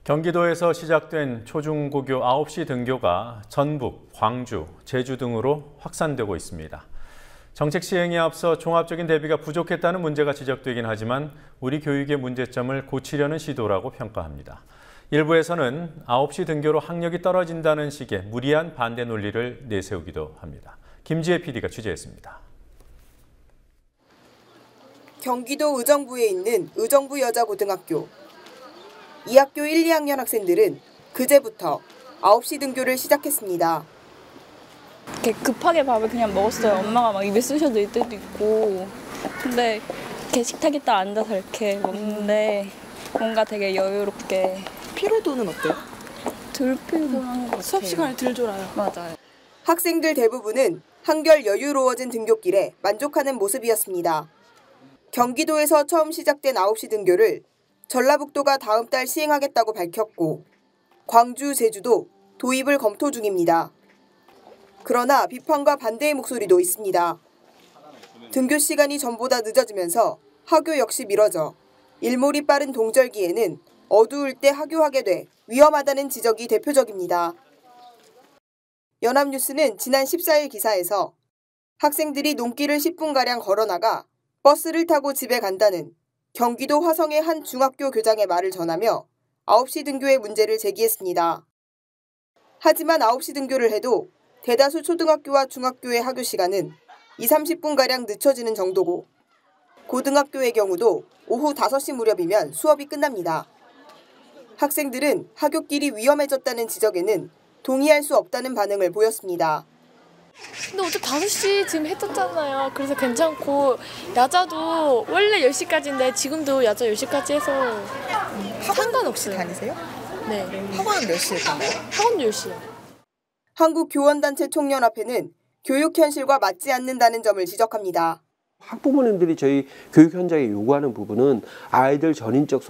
경기도에서 시작된 초중고교 9시 등교가 전북, 광주, 제주 등으로 확산되고 있습니다. 정책 시행에 앞서 종합적인 대비가 부족했다는 문제가 지적되긴 하지만 우리 교육의 문제점을 고치려는 시도라고 평가합니다. 일부에서는 9시 등교로 학력이 떨어진다는 식의 무리한 반대 논리를 내세우기도 합니다. 김지혜 PD가 취재했습니다. 경기도 의정부에 있는 의정부 여자고등학교. 이 학교 1, 2학년 학생들은 그제부터 9시 등교를 시작했습니다. 이렇게 급하게 밥을 그냥 먹었어요. 엄마가 막 입에 쑤셔 넣을 때도 있고. 근데 이렇게 식탁에 딱 앉아서 이렇게 먹는데 뭔가 되게 여유롭게. 피로도는 어때요? 덜 피곤한 것 같아요. 수업 시간에 덜 졸아요. 맞아요. 학생들 대부분은 한결 여유로워진 등교길에 만족하는 모습이었습니다. 경기도에서 처음 시작된 9시 등교를 전라북도가 다음 달 시행하겠다고 밝혔고 광주, 제주도 도입을 검토 중입니다. 그러나 비판과 반대의 목소리도 있습니다. 등교 시간이 전보다 늦어지면서 하교 역시 미뤄져 일몰이 빠른 동절기에는 어두울 때 하교하게 돼 위험하다는 지적이 대표적입니다. 연합뉴스는 지난 14일 기사에서 학생들이 논길을 10분가량 걸어나가 버스를 타고 집에 간다는 경기도 화성의 한 중학교 교장의 말을 전하며 9시 등교의 문제를 제기했습니다. 하지만 9시 등교를 해도 대다수 초등학교와 중학교의 하교 시간은 20-30분가량 늦춰지는 정도고 고등학교의 경우도 오후 5시 무렵이면 수업이 끝납니다. 학생들은 하교길이 위험해졌다는 지적에는 동의할 수 없다는 반응을 보였습니다. 근데 어차피 5시 지금 해 떴잖아요. 그래서 괜찮고 야자도 원래 10시까지인데 지금도 야자 10시까지 해서 상관없어요. 다니세요? 네. 학원은 몇 시에 가나요? 학원 10시요. 한국교원단체 총연합회는 교육 현실과 맞지 않는다는 점을 지적합니다. 학부모님들이 저희 교육 현장에 요구하는 부분은 아이들 전인적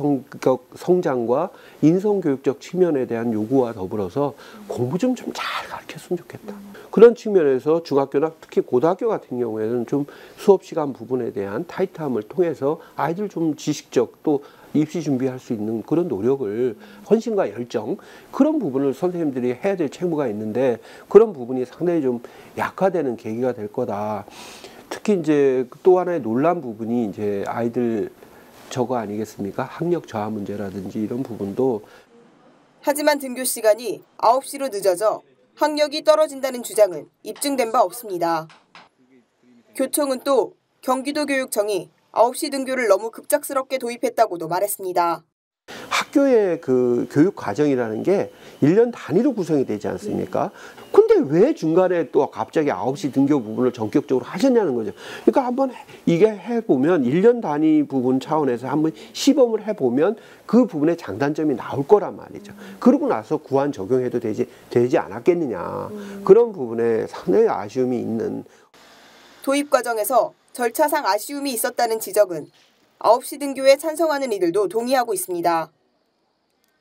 성장과 인성교육적 측면에 대한 요구와 더불어서 공부 좀 잘 가르쳤으면 좋겠다. 그런 측면에서 중학교나 특히 고등학교 같은 경우에는 좀 수업 시간 부분에 대한 타이트함을 통해서 아이들 좀 지식적 또 입시 준비할 수 있는 그런 노력을 헌신과 열정 그런 부분을 선생님들이 해야 될 책무가 있는데 그런 부분이 상당히 좀 약화되는 계기가 될 거다. 특히 이제 또 하나의 논란 부분이 이제 아이들 저거 아니겠습니까? 학력 저하 문제라든지 이런 부분도. 하지만 등교 시간이 9시로 늦어져 학력이 떨어진다는 주장은 입증된 바 없습니다. 교총은 또 경기도교육청이 9시 등교를 너무 급작스럽게 도입했다고도 말했습니다. 학교의 그 교육 과정이라는 게 1년 단위로 구성이 되지 않습니까? 근데 왜 중간에 또 갑자기 9시 등교 부분을 전격적으로 하셨냐는 거죠. 그러니까 한번 이게 해보면 1년 단위 부분 차원에서 한번 시범을 해보면 그 부분의 장단점이 나올 거란 말이죠. 그러고 나서 구안 적용해도 되지 않았겠느냐. 그런 부분에 상당히 아쉬움이 있는. 도입 과정에서 절차상 아쉬움이 있었다는 지적은 9시 등교에 찬성하는 이들도 동의하고 있습니다.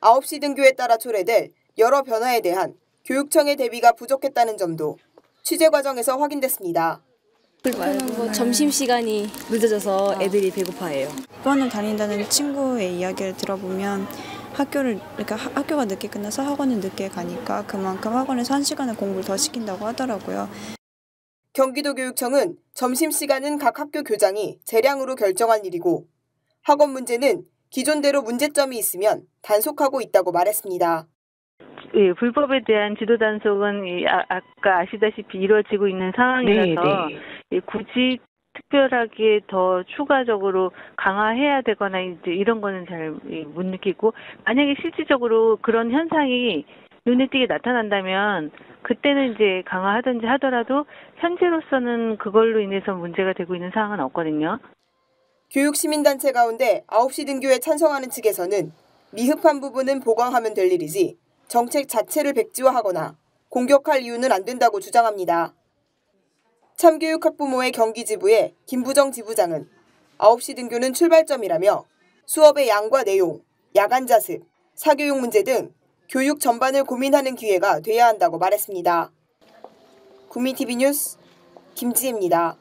9시 등교에 따라 초래될 여러 변화에 대한 교육청의 대비가 부족했다는 점도 취재 과정에서 확인됐습니다. 점심시간이 늦어져서 애들이 배고파해요. 학원을 다닌다는 친구의 이야기를 들어보면 학교가 늦게 끝나서 학원을 늦게 가니까 그만큼 학원에서 1시간을 공부를 더 시킨다고 하더라고요. 경기도교육청은 점심시간은 각 학교 교장이 재량으로 결정할 일이고 학원 문제는 기존대로 문제점이 있으면 단속하고 있다고 말했습니다. 예, 불법에 대한 지도 단속은 아까 아시다시피 이루어지고 있는 상황이라서 예, 굳이 특별하게 더 추가적으로 강화해야 되거나 이제 이런 거는 잘 못 느끼고 만약에 실질적으로 그런 현상이 눈에 띄게 나타난다면 그때는 이제 강화하든지 하더라도 현재로서는 그걸로 인해서 문제가 되고 있는 상황은 없거든요. 교육시민단체 가운데 9시 등교에 찬성하는 측에서는 미흡한 부분은 보강하면 될 일이지 정책 자체를 백지화하거나 공격할 이유는 안 된다고 주장합니다. 참교육학부모의 경기지부의 김부정 지부장은 9시 등교는 출발점이라며 수업의 양과 내용, 야간 자습, 사교육 문제 등 교육 전반을 고민하는 기회가 돼야 한다고 말했습니다. 구미TV 뉴스 김지혜입니다.